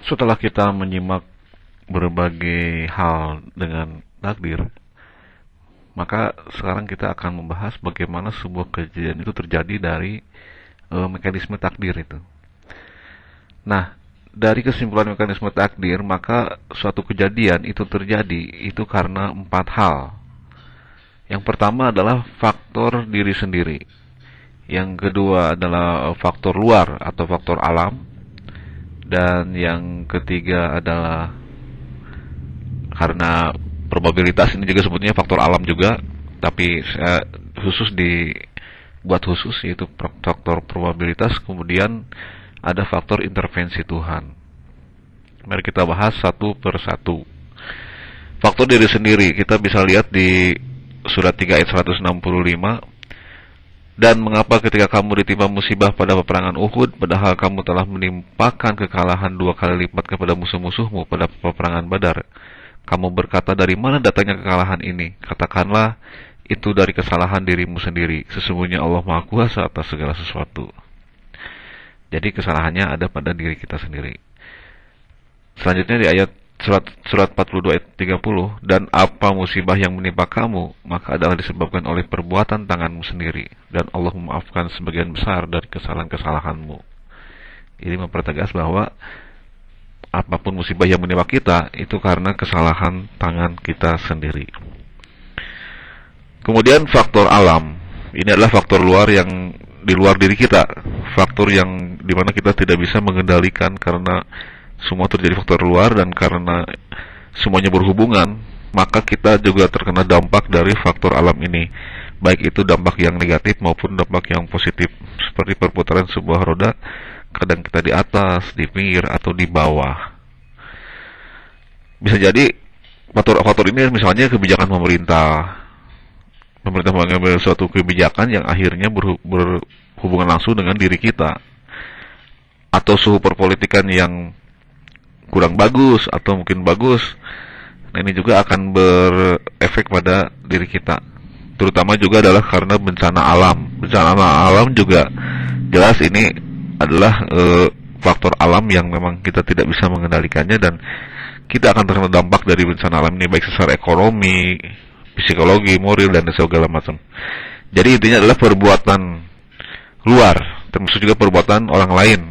Setelah kita menyimak berbagai hal dengan takdir, maka sekarang kita akan membahas bagaimana sebuah kejadian itu terjadi dari mekanisme takdir itu. Nah, dari kesimpulan mekanisme takdir, maka suatu kejadian itu terjadi itu karena empat hal. Yang pertama adalah faktor diri sendiri. Yang kedua adalah faktor luar atau faktor alam. Dan yang ketiga adalah karena probabilitas, ini juga sebetulnya faktor alam juga, tapi saya khusus dibuat khusus, yaitu faktor probabilitas. Kemudian ada faktor intervensi Tuhan. Mari kita bahas satu per satu. Faktor diri sendiri kita bisa lihat di surat 3 ayat 165. Dan mengapa ketika kamu ditimpa musibah pada peperangan Uhud, padahal kamu telah menimpakan kekalahan 2 kali lipat kepada musuh-musuhmu pada peperangan Badar, kamu berkata, dari mana datangnya kekalahan ini? Katakanlah, itu dari kesalahan dirimu sendiri. Sesungguhnya Allah Maha Kuasa atas segala sesuatu. Jadi kesalahannya ada pada diri kita sendiri. Selanjutnya di ayat surat 42 ayat 30, dan apa musibah yang menimpa kamu, maka adalah disebabkan oleh perbuatan tanganmu sendiri, dan Allah memaafkan sebagian besar dari kesalahan-kesalahanmu. Ini mempertegas bahwa apapun musibah yang menimpa kita itu karena kesalahan tangan kita sendiri. Kemudian faktor alam. Ini adalah faktor luar yang di luar diri kita, faktor yang dimana kita tidak bisa mengendalikan karena semua terjadi faktor luar, dan karena semuanya berhubungan, maka kita juga terkena dampak dari faktor alam ini, baik itu dampak yang negatif maupun dampak yang positif. Seperti perputaran sebuah roda, kadang kita di atas, di pinggir, atau di bawah. Bisa jadi faktor ini misalnya kebijakan pemerintah mengambil suatu kebijakan yang akhirnya berhubungan langsung dengan diri kita, atau suhu perpolitikan yang kurang bagus atau mungkin bagus. Nah, ini juga akan berefek pada diri kita. Terutama juga adalah karena bencana alam. Bencana alam juga jelas ini adalah faktor alam yang memang kita tidak bisa mengendalikannya, dan kita akan terkena dampak dari bencana alam ini, baik secara ekonomi, psikologi, moral, dan segala macam. Jadi intinya adalah perbuatan luar, termasuk juga perbuatan orang lain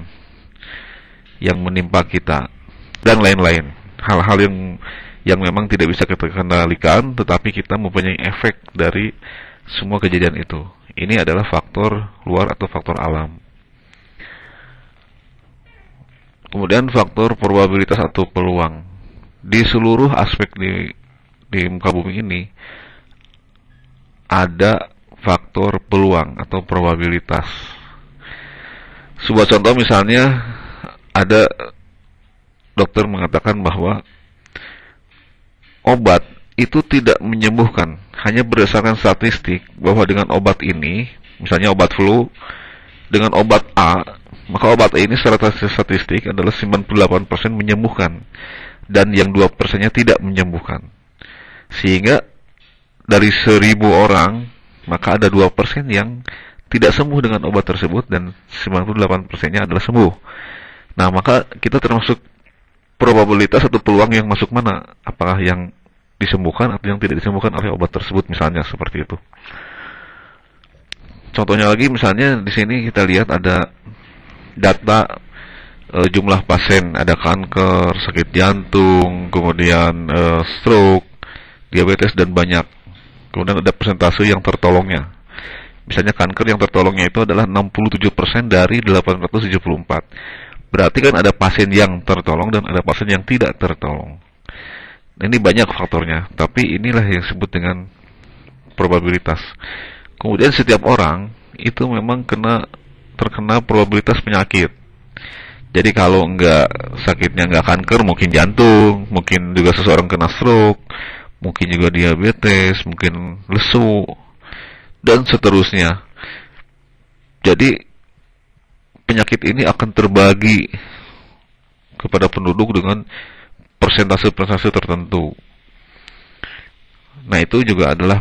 yang menimpa kita, dan lain-lain. Hal-hal yang memang tidak bisa kita kendalikan, tetapi kita mempunyai efek dari semua kejadian itu. Ini adalah faktor luar atau faktor alam. Kemudian faktor probabilitas atau peluang. Di seluruh aspek di muka bumi ini ada faktor peluang atau probabilitas. Sebuah contoh misalnya, ada dokter mengatakan bahwa obat itu tidak menyembuhkan, hanya berdasarkan statistik bahwa dengan obat ini, misalnya obat flu, dengan obat A, maka obat A ini secara statistik adalah 98% menyembuhkan, dan yang 2%-nya tidak menyembuhkan. Sehingga dari 1000 orang, maka ada 2% yang tidak sembuh dengan obat tersebut, dan 98%-nya adalah sembuh. Nah, maka kita termasuk probabilitas atau peluang yang masuk mana? Apakah yang disembuhkan atau yang tidak disembuhkan oleh obat tersebut, misalnya seperti itu. Contohnya lagi, misalnya di sini kita lihat ada data jumlah pasien, ada kanker, sakit jantung, kemudian stroke, diabetes, dan banyak. Kemudian ada persentase yang tertolongnya. Misalnya kanker yang tertolongnya itu adalah 67% dari 874. Berarti kan ada pasien yang tertolong dan ada pasien yang tidak tertolong. Nah, ini banyak faktornya, tapi inilah yang disebut dengan probabilitas. Kemudian setiap orang itu memang terkena probabilitas penyakit. Jadi kalau sakitnya nggak kanker, mungkin jantung, mungkin juga seseorang kena stroke, mungkin juga diabetes, mungkin lesu, dan seterusnya. Jadi penyakit ini akan terbagi kepada penduduk dengan persentase-persentase tertentu. Nah, itu juga adalah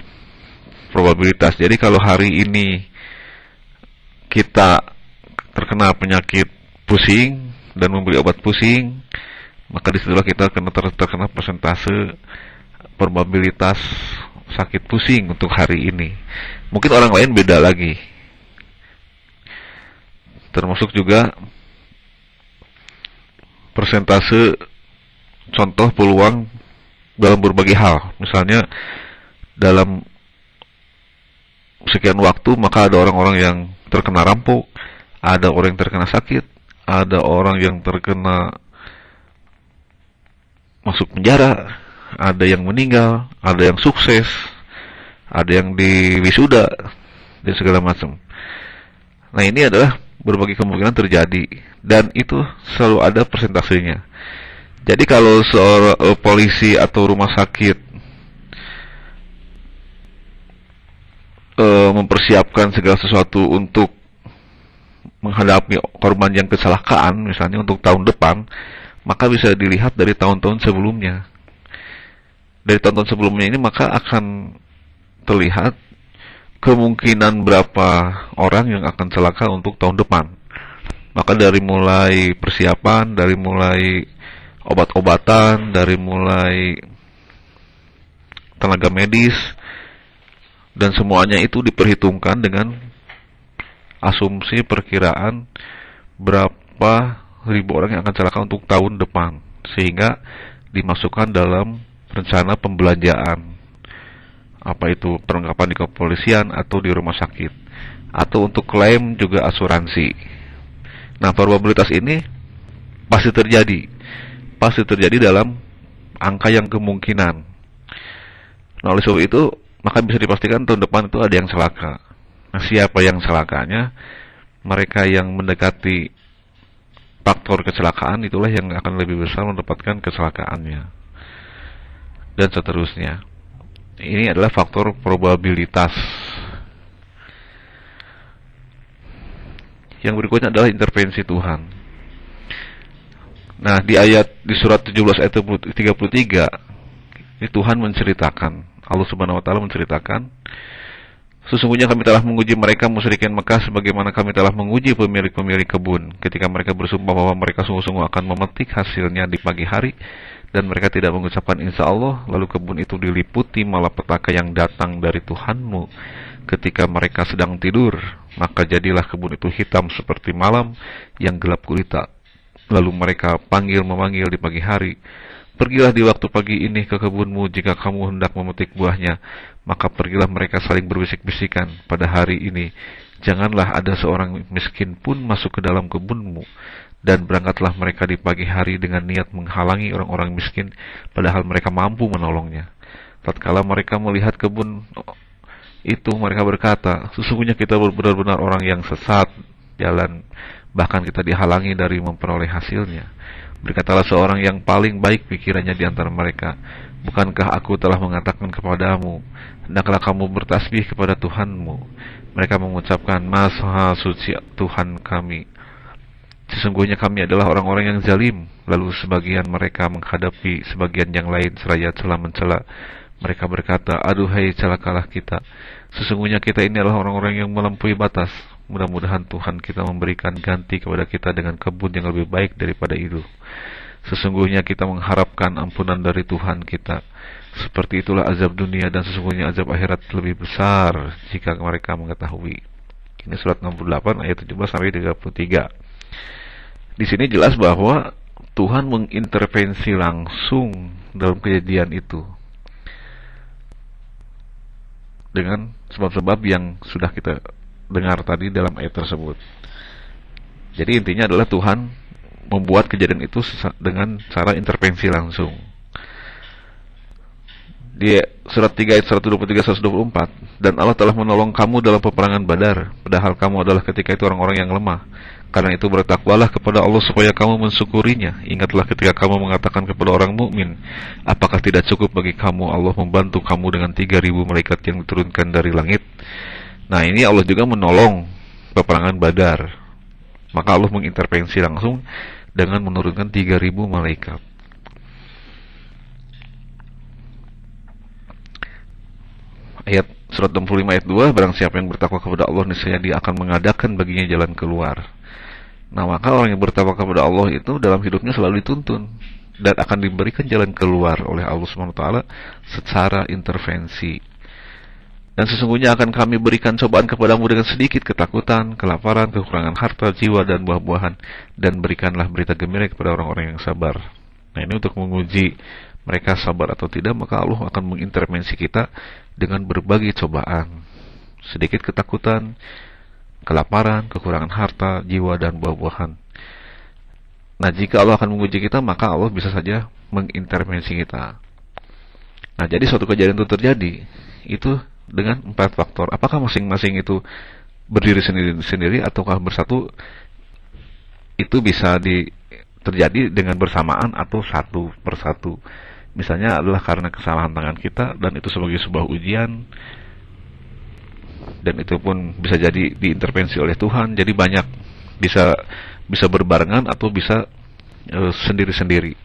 probabilitas. Jadi kalau hari ini kita terkena penyakit pusing dan memberi obat pusing, maka disitulah kita terkena persentase probabilitas sakit pusing untuk hari ini. Mungkin orang lain beda lagi. Termasuk juga persentase contoh peluang dalam berbagai hal. Misalnya dalam sekian waktu maka ada orang-orang yang terkena rampok, ada orang yang terkena sakit, ada orang yang terkena masuk penjara, ada yang meninggal, ada yang sukses, ada yang diwisuda, dan segala macam. Nah, ini adalah berbagai kemungkinan terjadi, dan itu selalu ada persentasenya. Jadi kalau seorang polisi atau rumah sakit mempersiapkan segala sesuatu untuk menghadapi korban yang kecelakaan, misalnya untuk tahun depan, maka bisa dilihat dari tahun-tahun sebelumnya. Dari tahun-tahun sebelumnya ini maka akan terlihat kemungkinan berapa orang yang akan celaka untuk tahun depan. Maka dari mulai persiapan, dari mulai obat-obatan, dari mulai tenaga medis, dan semuanya itu diperhitungkan dengan asumsi perkiraan berapa ribu orang yang akan celaka untuk tahun depan, sehingga dimasukkan dalam rencana pembelanjaan, apa itu perlengkapan di kepolisian atau di rumah sakit, atau untuk klaim juga asuransi. Nah, probabilitas ini pasti terjadi dalam angka yang kemungkinan. Nah, oleh sebab itu maka bisa dipastikan tahun depan itu ada yang celaka. Nah, siapa yang celakanya? Mereka yang mendekati faktor kecelakaan itulah yang akan lebih besar mendapatkan kecelakaannya, dan seterusnya. Ini adalah faktor probabilitas. Yang berikutnya adalah intervensi Tuhan. Nah, di surat 17 ayat 33, ini Tuhan menceritakan, Allah Subhanahu wa taala menceritakan, sesungguhnya kami telah menguji mereka musyrikin Mekah sebagaimana kami telah menguji pemilik-pemilik kebun ketika mereka bersumpah bahwa mereka sungguh-sungguh akan memetik hasilnya di pagi hari, dan mereka tidak mengucapkan insya Allah, lalu kebun itu diliputi malapetaka yang datang dari Tuhanmu ketika mereka sedang tidur, maka jadilah kebun itu hitam seperti malam yang gelap gulita. Lalu mereka memanggil di pagi hari, pergilah di waktu pagi ini ke kebunmu jika kamu hendak memetik buahnya. Maka pergilah mereka saling berbisik-bisikan pada hari ini, janganlah ada seorang miskin pun masuk ke dalam kebunmu. Dan berangkatlah mereka di pagi hari dengan niat menghalangi orang-orang miskin, padahal mereka mampu menolongnya. Tatkala mereka melihat kebun itu, mereka berkata, sesungguhnya kita benar-benar orang yang sesat jalan, bahkan kita dihalangi dari memperoleh hasilnya. Berkatalah seorang yang paling baik pikirannya di antara mereka, bukankah aku telah mengatakan kepadamu, hendaklah kamu bertasbih kepada Tuhanmu. Mereka mengucapkan, Maha suci Tuhan kami, sesungguhnya kami adalah orang-orang yang zalim. Lalu sebagian mereka menghadapi sebagian yang lain seraya celah-mencela. Mereka berkata, aduhai celakalah kita, sesungguhnya kita ini adalah orang-orang yang melampaui batas. Mudah-mudahan Tuhan kita memberikan ganti kepada kita dengan kebun yang lebih baik daripada itu. Sesungguhnya kita mengharapkan ampunan dari Tuhan kita. Seperti itulah azab dunia, dan sesungguhnya azab akhirat lebih besar jika mereka mengetahui. Ini surat 68 ayat 17 sampai 33. Di sini jelas bahwa Tuhan mengintervensi langsung dalam kejadian itu dengan sebab-sebab yang sudah kita dengar tadi dalam ayat tersebut. Jadi intinya adalah Tuhan membuat kejadian itu dengan cara intervensi langsung. Di surat 3 ayat 123-124, dan Allah telah menolong kamu dalam peperangan Badar, padahal kamu adalah ketika itu orang-orang yang lemah. Karena itu bertakwalah kepada Allah supaya kamu mensyukurinya. Ingatlah ketika kamu mengatakan kepada orang mukmin, apakah tidak cukup bagi kamu Allah membantu kamu dengan 3.000 malaikat yang diturunkan dari langit? Nah, ini Allah juga menolong peperangan Badar. Maka Allah mengintervensi langsung dengan menurunkan 3.000 malaikat. Ayat surat 65 ayat 2, barang siapa yang bertakwa kepada Allah, niscaya Dia akan mengadakan baginya jalan keluar. Nah, maka orang yang bertakwa kepada Allah itu dalam hidupnya selalu dituntun. dan akan diberikan jalan keluar oleh Allah Subhanahu wa taala secara intervensi. Dan sesungguhnya akan kami berikan cobaan kepadamu dengan sedikit ketakutan, kelaparan, kekurangan harta, jiwa, dan buah-buahan. Dan berikanlah berita gembira kepada orang-orang yang sabar. Nah, ini untuk menguji mereka sabar atau tidak, maka Allah akan mengintervensi kita dengan berbagai cobaan. Sedikit ketakutan, kelaparan, kekurangan harta, jiwa, dan buah-buahan. Nah, jika Allah akan menguji kita, maka Allah bisa saja mengintervensi kita. Nah, jadi suatu kejadian itu terjadi, itu dengan 4 faktor. Apakah masing-masing itu berdiri sendiri-sendiri ataukah bersatu? Itu bisa terjadi dengan bersamaan atau satu persatu. Misalnya adalah karena kesalahan tangan kita dan itu sebagai sebuah ujian, dan itu pun bisa jadi diintervensi oleh Tuhan. Jadi banyak bisa berbarengan atau bisa sendiri-sendiri.